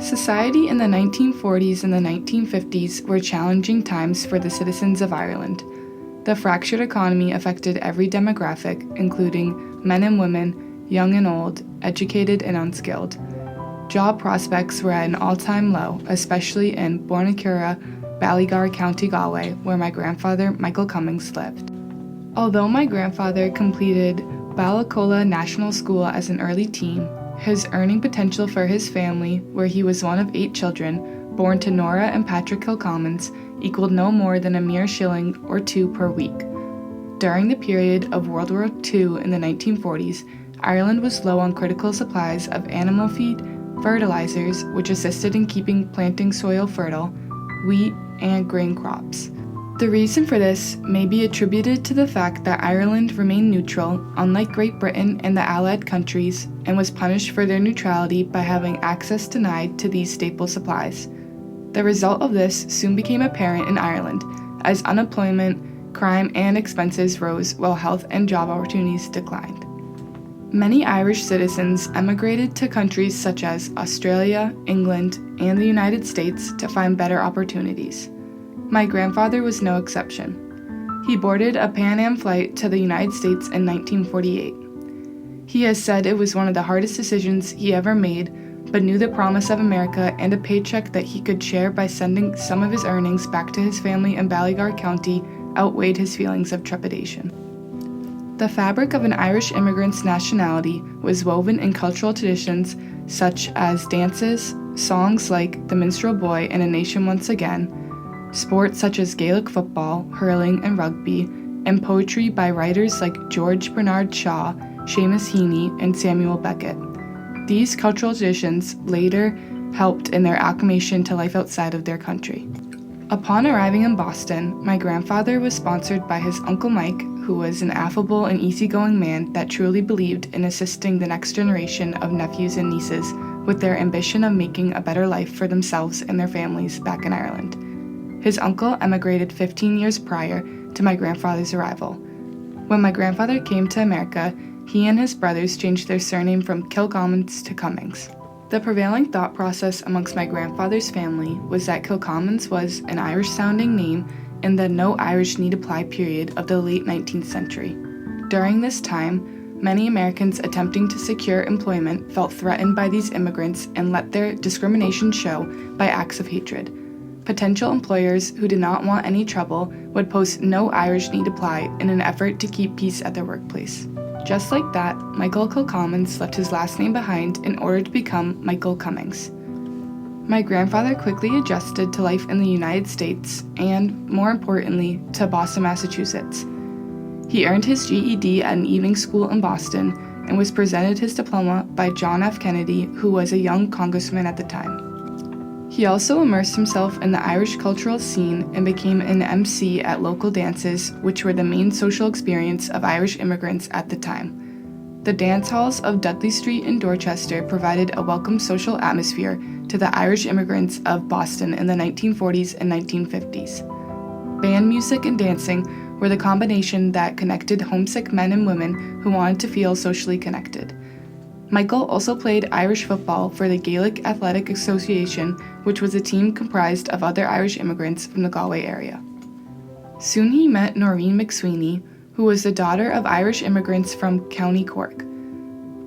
Society in the 1940s and the 1950s were challenging times for the citizens of Ireland. The fractured economy affected every demographic, including men and women, young and old, educated and unskilled. Job prospects were at an all-time low, especially in Bornacura, Ballygar, County Galway, where my grandfather, Michael Cummings, lived. Although my grandfather completed Ballacola National School as an early teen, his earning potential for his family, where he was one of 8 children, born to Nora and Patrick Kilcommons, equaled no more than a mere shilling or 2 per week. During the period of World War II in the 1940s, Ireland was low on critical supplies of animal feed, fertilizers, which assisted in keeping planting soil fertile, wheat, and grain crops. The reason for this may be attributed to the fact that Ireland remained neutral, unlike Great Britain and the Allied countries, and was punished for their neutrality by having access denied to these staple supplies. The result of this soon became apparent in Ireland, as unemployment, crime, and expenses rose while health and job opportunities declined. Many Irish citizens emigrated to countries such as Australia, England, and the United States to find better opportunities. My grandfather was no exception. He boarded a Pan Am flight to the United States in 1948. He has said it was one of the hardest decisions he ever made, but knew the promise of America and a paycheck that he could share by sending some of his earnings back to his family in Ballygar County outweighed his feelings of trepidation. The fabric of an Irish immigrant's nationality was woven in cultural traditions such as dances, songs like The Minstrel Boy and A Nation Once Again, sports such as Gaelic football, hurling, and rugby, and poetry by writers like George Bernard Shaw, Seamus Heaney, and Samuel Beckett. These cultural traditions later helped in their acclimation to life outside of their country. Upon arriving in Boston, my grandfather was sponsored by his Uncle Mike, who was an affable and easygoing man that truly believed in assisting the next generation of nephews and nieces with their ambition of making a better life for themselves and their families back in Ireland. His uncle emigrated 15 years prior to my grandfather's arrival. When my grandfather came to America, he and his brothers changed their surname from Kilcommons to Cummings. The prevailing thought process amongst my grandfather's family was that Kilcommons was an Irish-sounding name in the no Irish need apply period of the late 19th century. During this time, many Americans attempting to secure employment felt threatened by these immigrants and let their discrimination show by acts of hatred. Potential employers who did not want any trouble would post no Irish need apply in an effort to keep peace at their workplace. Just like that, Michael Kilcommons left his last name behind in order to become Michael Cummings. My grandfather quickly adjusted to life in the United States and, more importantly, to Boston, Massachusetts. He earned his GED at an evening school in Boston and was presented his diploma by John F. Kennedy, who was a young congressman at the time. He also immersed himself in the Irish cultural scene and became an MC at local dances, which were the main social experience of Irish immigrants at the time. The dance halls of Dudley Street in Dorchester provided a welcome social atmosphere to the Irish immigrants of Boston in the 1940s and 1950s. Band music and dancing were the combination that connected homesick men and women who wanted to feel socially connected. Michael also played Irish football for the Gaelic Athletic Association, which was a team comprised of other Irish immigrants from the Galway area. Soon he met Noreen McSweeney, who was the daughter of Irish immigrants from County Cork.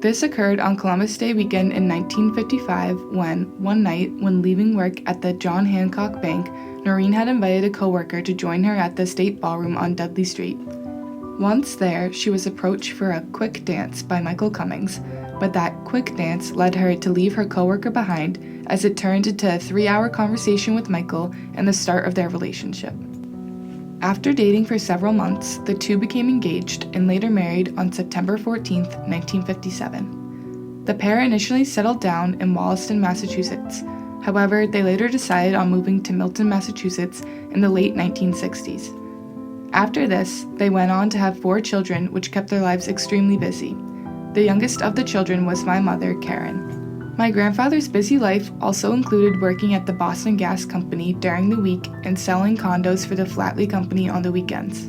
This occurred on Columbus Day weekend in 1955 when, one night, when leaving work at the John Hancock Bank, Noreen had invited a co-worker to join her at the State Ballroom on Dudley Street. Once there, she was approached for a quick dance by Michael Cummings, but that quick dance led her to leave her coworker behind as it turned into a 3-hour conversation with Michael and the start of their relationship. After dating for several months, the two became engaged and later married on September 14, 1957. The pair initially settled down in Wollaston, Massachusetts. However, they later decided on moving to Milton, Massachusetts in the late 1960s. After this, they went on to have 4 children, which kept their lives extremely busy. The youngest of the children was my mother, Karen. My grandfather's busy life also included working at the Boston Gas Company during the week and selling condos for the Flatley Company on the weekends.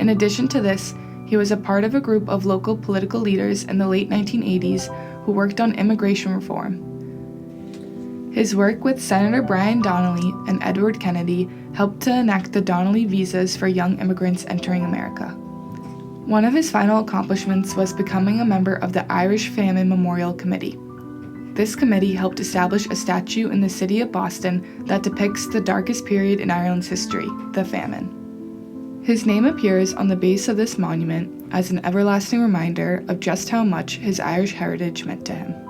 In addition to this, He was a part of a group of local political leaders in the late 1980s who worked on immigration reform. His work with Senator Brian Donnelly and Edward Kennedy helped to enact the Donnelly visas for young immigrants entering America. One of his final accomplishments was becoming a member of the Irish Famine Memorial Committee. This committee helped establish a statue in the city of Boston that depicts the darkest period in Ireland's history, the famine. His name appears on the base of this monument as an everlasting reminder of just how much his Irish heritage meant to him.